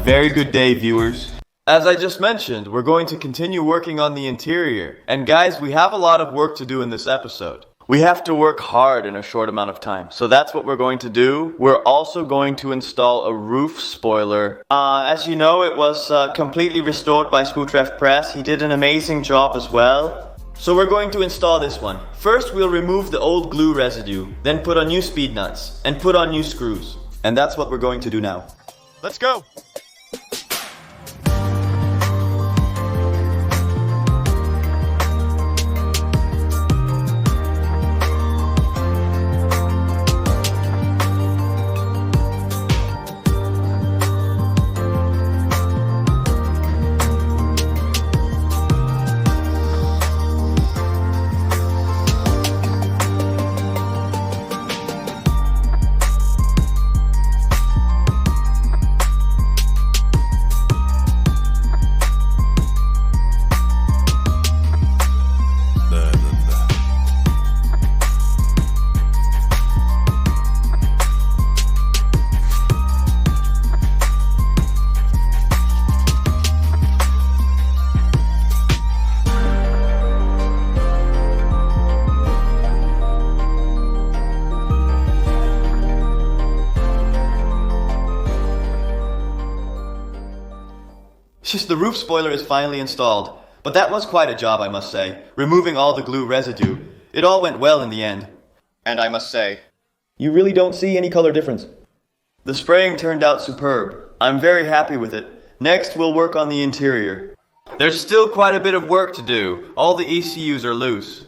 Very good day, viewers. As I just mentioned, we're going to continue working on the interior. And guys, we have a lot of work to do in this episode. We have to work hard in a short amount of time. So that's what we're going to do. We're also going to install a roof spoiler. As you know, it was completely restored by Screwtref Press. He did an amazing job as well. So we're going to install this one. First, we'll remove the old glue residue, then put on new speed nuts, and put on new screws. And that's what we're going to do now. Let's go! The roof spoiler is finally installed, but that was quite a job, I must say, removing all the glue residue. It all went well in the end. And I must say, you really don't see any color difference. The spraying turned out superb. I'm very happy with it. Next, we'll work on the interior. There's still quite a bit of work to do. All the ECUs are loose.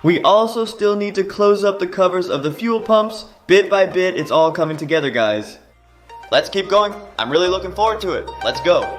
We also still need to close up the covers of the fuel pumps. Bit by bit, it's all coming together, guys. Let's keep going. I'm really looking forward to it. Let's go.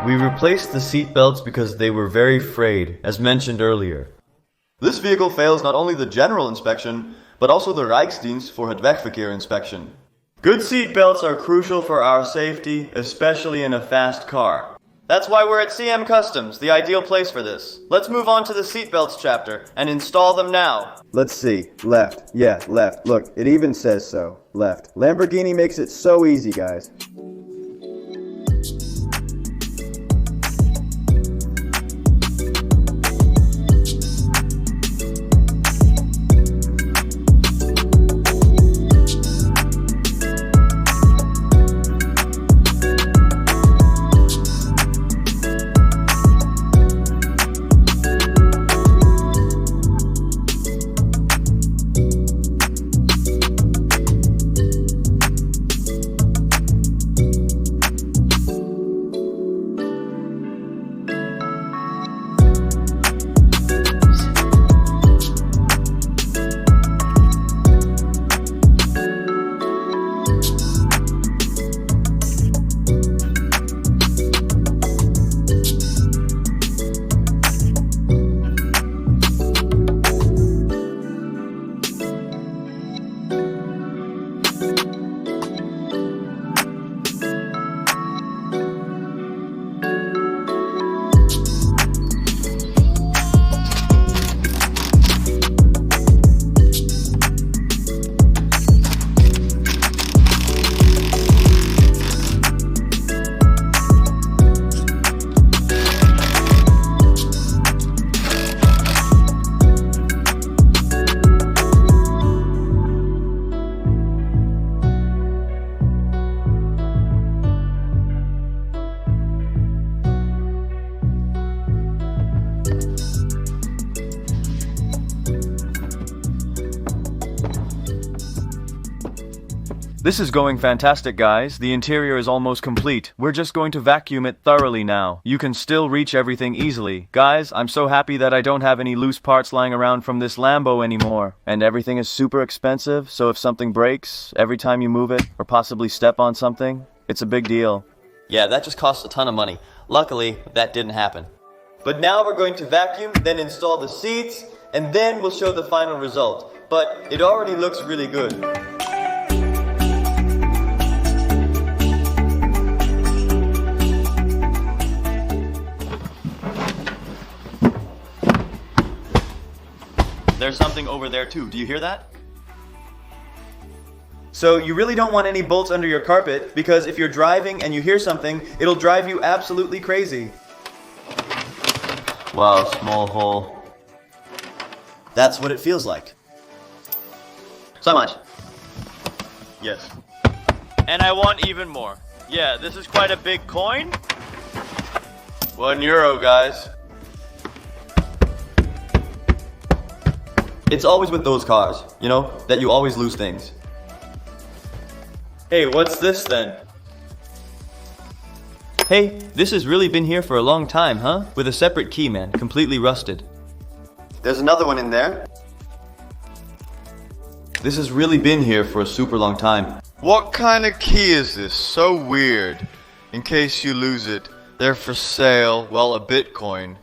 We replaced the seat belts because they were very frayed, as mentioned earlier. This vehicle fails not only the general inspection, but also the Rijksdienst voor het Wegverkeer inspection. Good seat belts are crucial for our safety, especially in a fast car. That's why we're at CM Customs, the ideal place for this. Let's move on to the seatbelts chapter and install them now. Let's see. Left. Yeah, left. Look, it even says so. Left. Lamborghini makes it so easy, guys. This is going fantastic, guys. The interior is almost complete. We're just going to vacuum it thoroughly now. You can still reach everything easily. Guys, I'm so happy that I don't have any loose parts lying around from this Lambo anymore. And everything is super expensive, so if something breaks every time you move it, or possibly step on something, it's a big deal. Yeah, that just costs a ton of money. Luckily, that didn't happen. But now we're going to vacuum, then install the seats, and then we'll show the final result. But it already looks really good. There's something over there too. Do you hear that? So you really don't want any bolts under your carpet, because if you're driving and you hear something, it'll drive you absolutely crazy. Wow, small hole. That's what it feels like. So much. Yes. And I want even more. Yeah, this is quite a big coin. €1, guys. It's always with those cars, you know, that you always lose things. Hey, what's this then? Hey, this has really been here for a long time, huh? With a separate key, man, completely rusted. There's another one in there. This has really been here for a super long time. What kind of key is this? So weird. In case you lose it, they're for sale. Well, a Bitcoin.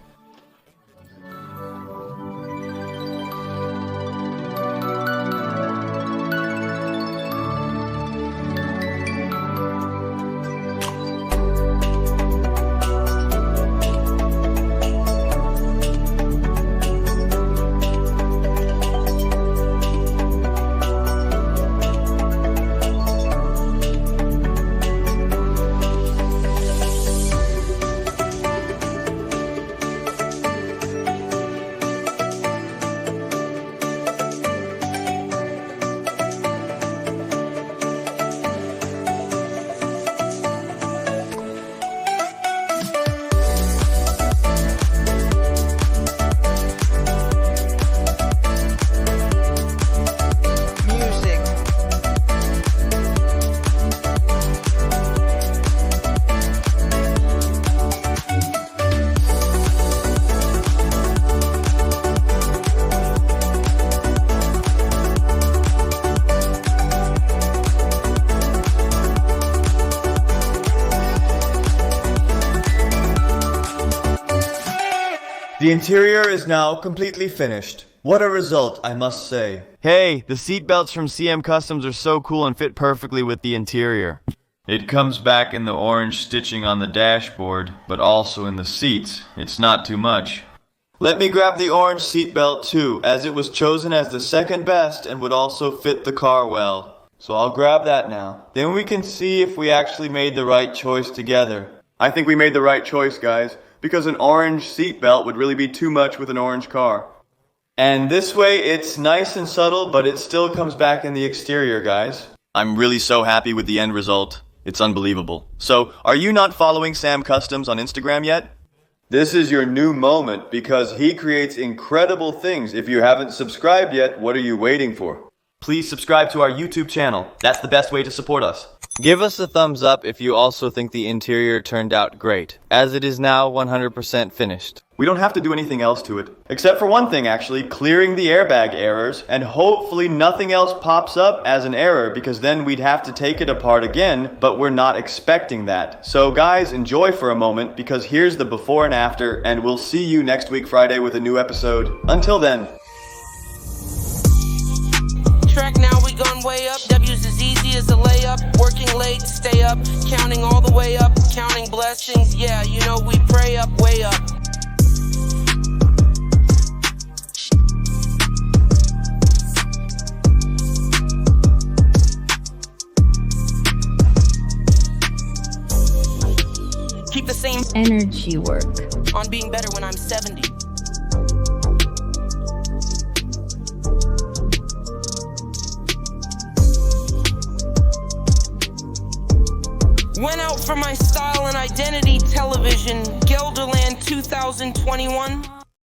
The interior is now completely finished. What a result, I must say. Hey, the seatbelts from CM Customs are so cool and fit perfectly with the interior. It comes back in the orange stitching on the dashboard, but also in the seats. It's not too much. Let me grab the orange seatbelt too, as it was chosen as the second best and would also fit the car well. So I'll grab that now. Then we can see if we actually made the right choice together. I think we made the right choice, guys, because an orange seatbelt would really be too much with an orange car. And this way it's nice and subtle, but it still comes back in the exterior, guys. I'm really so happy with the end result. It's unbelievable. So, are you not following Sam Customs on Instagram yet? This is your new moment, because he creates incredible things. If you haven't subscribed yet, what are you waiting for? Please subscribe to our YouTube channel. That's the best way to support us. Give us a thumbs up if you also think the interior turned out great, as it is now 100% finished. We don't have to do anything else to it. Except for one thing, actually, clearing the airbag errors, and hopefully nothing else pops up as an error, because then we'd have to take it apart again, but we're not expecting that. So guys, enjoy for a moment, because here's the before and after, and we'll see you next week Friday with a new episode. Until then. Track now, we gone way up. W's as easy as a layup. Working late, stay up. Counting all the way up. Counting blessings, yeah, you know we pray up, way up. Keep the same energy work on being better when I'm 70. Went out for my style and identity television. Gelderland 2021.